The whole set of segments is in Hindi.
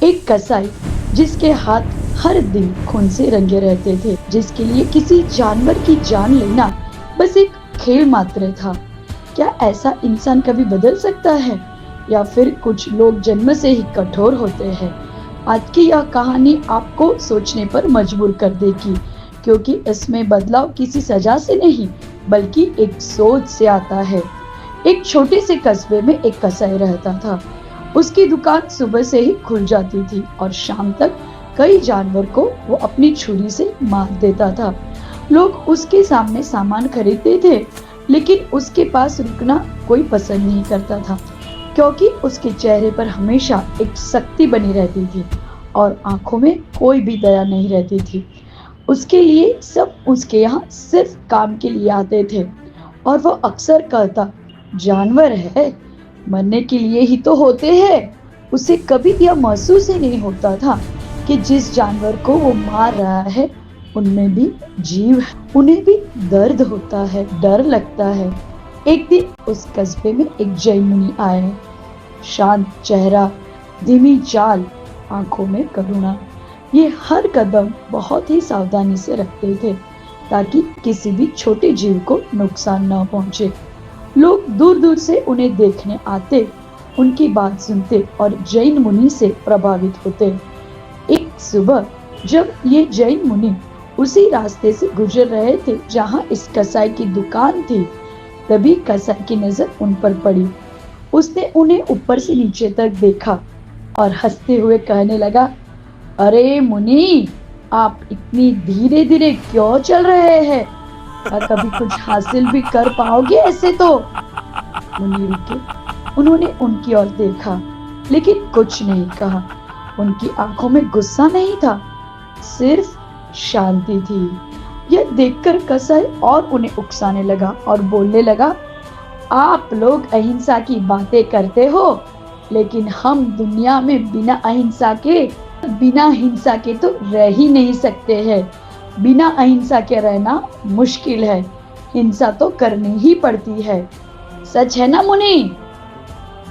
एक कसाई जिसके हाथ हर दिन खून से रंगे रहते थे, जिसके लिए किसी जानवर की जान लेना बस एक खेल मात्र था। क्या ऐसा इंसान कभी बदल सकता है, या फिर कुछ लोग जन्म से ही कठोर होते हैं? आज की यह कहानी आपको सोचने पर मजबूर कर देगी, क्योंकि इसमें बदलाव किसी सजा से नहीं बल्कि एक सोच से आता है। एक छोटे से कस्बे में एक कसाई रहता था। उसकी दुकान सुबह से ही खुल जाती थी और शाम तक कई जानवर को वो अपनी छुरी से मार देता था। लोग उसके सामने सामान खरीदते थे, लेकिन उसके पास रुकना कोई पसंद नहीं करता था, क्योंकि उसके चेहरे पर हमेशा एक सख्ती बनी रहती थी और आंखों में कोई भी दया नहीं रहती थी। उसके लिए सब उसके यहाँ सिर्फ काम के लिए आते थे और वो अक्सर कहता, जानवर है, मरने के लिए ही तो होते हैं। उसे कभी यह महसूस ही नहीं होता था कि जिस जानवर को वो मार रहा है उनमें भी जीव है, उन्हें भी दर्द होता है, डर लगता है। एक दिन उस कस्बे में एक जैन मुनि आए। शांत चेहरा, धीमी चाल, आंखों में करुणा। ये हर कदम बहुत ही सावधानी से रखते थे ताकि किसी भी छोटे जीव को नुकसान न पहुंचे। लोग दूर दूर से उन्हें देखने आते, उनकी बात सुनते और जैन मुनि से प्रभावित होते। एक सुबह जब ये जैन मुनि उसी रास्ते से गुजर रहे थे जहां इस कसाई की दुकान थी, तभी कसाई की नजर उन पर पड़ी। उसने उन्हें ऊपर से नीचे तक देखा और हंसते हुए कहने लगा, अरे मुनि, आप इतनी धीरे धीरे क्यों चल रहे हैं? क्या कभी कुछ हासिल भी कर पाओगे ऐसे तो? मुनि रुके। उन्होंने उनकी ओर देखा, लेकिन कुछ नहीं कहा। उनकी आंखों में गुस्सा नहीं था, सिर्फ शांति थी। यह देखकर कसाई और उन्हें उकसाने लगा और बोलने लगा, आप लोग अहिंसा की बातें करते हो, लेकिन हम दुनिया में बिना हिंसा के तो रह ही नहीं सकते हैं। बिना अहिंसा के रहना मुश्किल है, हिंसा तो करनी ही पड़ती है। सच है ना मुनि?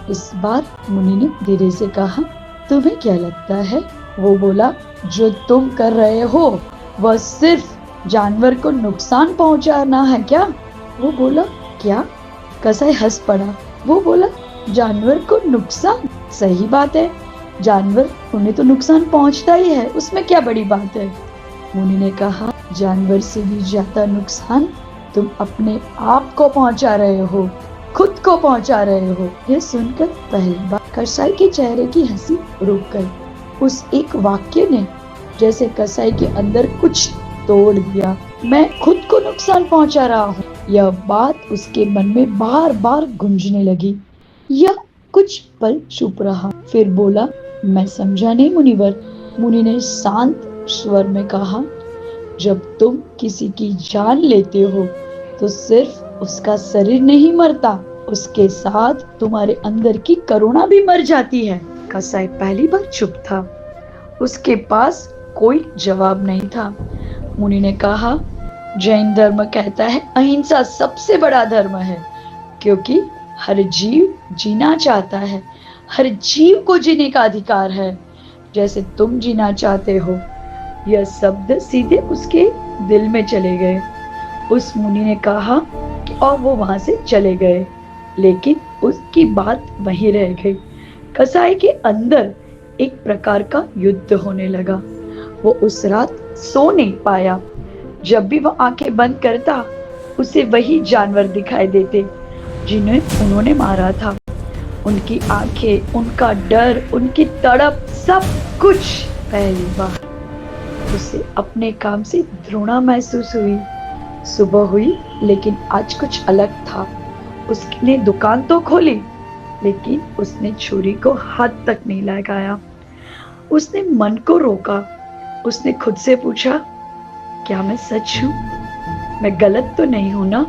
इस बार मुनि ने धीरे से कहा, तुम्हें क्या लगता है? वो बोला, जो तुम कर रहे हो वह सिर्फ जानवर को नुकसान पहुंचाना है क्या? वो बोला, क्या? कसाई हंस पड़ा। वो बोला, जानवर को नुकसान? सही बात है, जानवर उन्हें तो नुकसान पहुंचता ही है, उसमें क्या बड़ी बात है? मुनि ने कहा, जानवर से भी ज्यादा नुकसान तुम अपने आप को पहुंचा रहे हो, खुद को पहुंचा रहे हो। यह सुनकर पहली बार कसाई के चेहरे की हंसी रुक गई। उस एक वाक्य ने जैसे कसाई के अंदर कुछ तोड़ दिया। मैं खुद को नुकसान पहुंचा रहा हूँ, यह बात उसके मन में बार बार गूंजने लगी। यह कुछ पल चुप रहा, फिर बोला, मैं समझा नहीं मुनिवर। मुनि ने शांत स्वर में कहा, जब तुम किसी की जान लेते हो तो सिर्फ उसका शरीर नहीं मरता, उसके साथ तुम्हारे अंदर की करुणा भी मर जाती है। कसाई पहली बार चुप था, उसके पास कोई जवाब नहीं था। मुनि ने कहा, जैन धर्म कहता है अहिंसा सबसे बड़ा धर्म है, क्योंकि हर जीव जीना चाहता है, हर जीव को जीने का अधिकार है, जैसे तुम जीना चाहते हो। यह शब्द सीधे उसके दिल में चले गए। उस मुनि ने कहा कि और वो वहां से चले गए, लेकिन उसकी बात वहीं रह गई। कसाई के अंदर एक प्रकार का युद्ध होने लगा। वो उस रात सो नहीं पाया। जब भी वह आंखें बंद करता, उसे वही जानवर दिखाई देते जिन्हें उन्होंने मारा था। उनकी आंखें, उनका डर, उनकी तड़प, सब कुछ। पहली बार उसे अपने काम से घृणा महसूस हुई। सुबह हुई, लेकिन आज कुछ अलग था। उसने दुकान तो खोली, लेकिन उसने छुरी को हाथ तक नहीं लगाया। उसने मन को रोका। उसने खुद से पूछा, क्या मैं सच हूँ? मैं गलत तो नहीं हूं ना?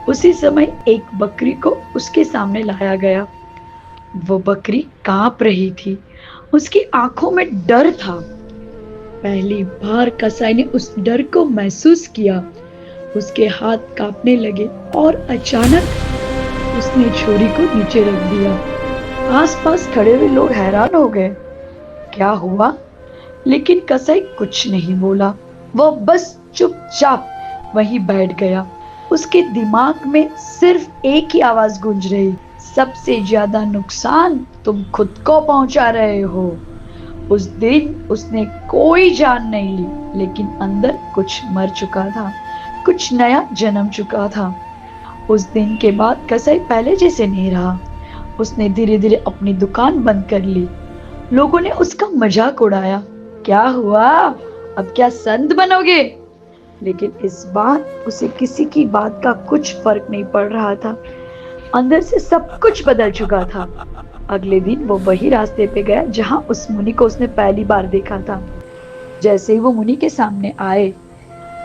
उसी समय एक बकरी को उसके सामने लाया गया। वो बकरी कांप रही थी, उसकी आंखों में डर था। पहली बार कसाई ने उस डर को महसूस किया। उसके हाथ कांपने लगे और अचानक उसने छुरी को नीचे रख दिया। आसपास खड़े हुए लोग हैरान हो गए। क्या हुआ? लेकिन कसाई कुछ नहीं बोला। वह बस चुपचाप वहीं बैठ गया। उसके दिमाग में सिर्फ एक ही आवाज गूंज रही, सबसे ज्यादा नुकसान तुम खुद को पहुंचा रहे हो। उस दिन उसने कोई जान नहीं ली, लेकिन अंदर कुछ मर चुका था, कुछ नया जन्म चुका था। उस दिन के बाद कसाई पहले जैसे नहीं रहा। उसने धीरे धीरे अपनी दुकान बंद कर ली। लोगों ने उसका मजाक उड़ाया, क्या हुआ, अब क्या संत बनोगे? लेकिन इस बार उसे किसी की बात का कुछ फर्क नहीं पड़ रहा था। अंदर से सब कुछ बदल चुका था। अगले दिन वो वही रास्ते पे गया जहां उस मुनि को उसने पहली बार देखा था। जैसे ही वो मुनि के सामने आए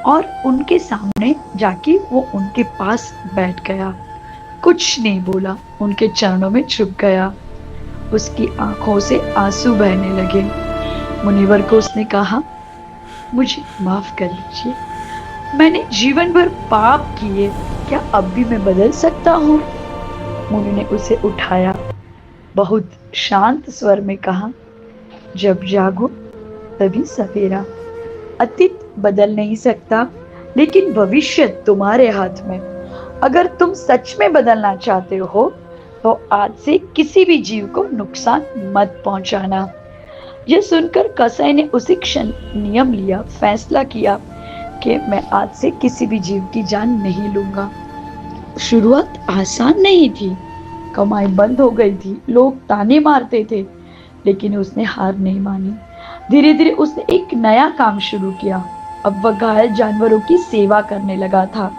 और उनके सामने जाके वो उनके पास बैठ गया, कुछ नहीं बोला, उनके चरणों में झुक गया। उसकी आंखों से आंसू बहने लगे। मुनिवर को उसने कहा, मुझे माफ कर लीजिए, मैंने जीवन भर पाप किए, क्या अब भी मैं बदल सकता हूँ? मुनि ने उसे उठाया, बहुत शांत स्वर में कहा, जब जागो तभी सवेरा। अतीत बदल नहीं सकता, लेकिन भविष्य तुम्हारे हाथ में। अगर तुम सच में बदलना चाहते हो तो आज से किसी भी जीव को नुकसान मत पहुंचाना। यह सुनकर कसाई ने उसी क्षण नियम लिया, फैसला किया कि मैं आज से किसी भी जीव की जान नहीं लूंगा। शुरुआत आसान नहीं थी, कमाई बंद हो गई थी, लोग ताने मारते थे, लेकिन उसने हार नहीं मानी। धीरे धीरे उसने एक नया काम शुरू किया। अब वह घायल जानवरों की सेवा करने लगा था।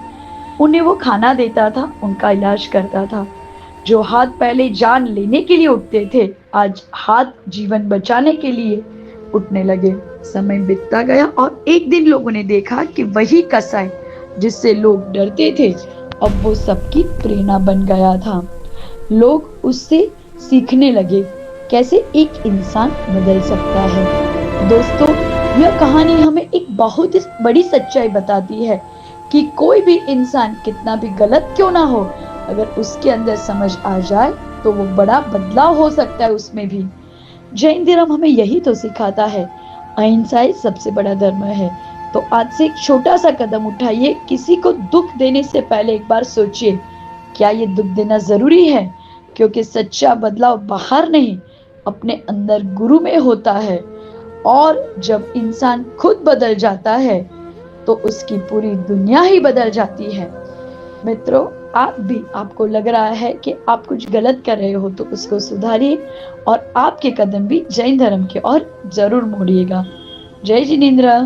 उन्हें वो खाना देता था, उनका इलाज करता था। जो हाथ पहले जान लेने के लिए उठते थे, आज हाथ जीवन बचाने के लिए उठने लगे। समय बीतता गया और एक दिन लोगों ने देखा कि वही कसाई जिससे लोग डरते थे, अब वो सबकी प्रेरणा बन गया था। लोग उससे सीखने लगे कैसे एक इंसान बदल सकता है। दोस्तों, यह कहानी हमें एक बहुत ही बड़ी सच्चाई बताती है कि कोई भी इंसान कितना भी गलत क्यों ना हो, अगर उसके अंदर समझ आ जाए तो वो बड़ा बदलाव हो सकता है उसमें भी। जैन धर्म हमें यही तो सिखाता है, अहिंसा ही सबसे बड़ा धर्म है। तो आज से एक छोटा सा कदम उठाइए, किसी को दुख देने से पहले एक बार सोचिए, क्या ये दुख देना जरूरी है? क्योंकि सच्चा बदलाव बाहर नहीं, अपने अंदर गुरु में होता है। और जब इंसान खुद बदल जाता है तो उसकी पूरी दुनिया ही बदल जाती है। मित्रों, आप भी, आपको लग रहा है कि आप कुछ गलत कर रहे हो तो उसको सुधारिए और आपके कदम भी जैन धर्म की ओर जरूर मोड़िएगा। जय जिनेंद्र।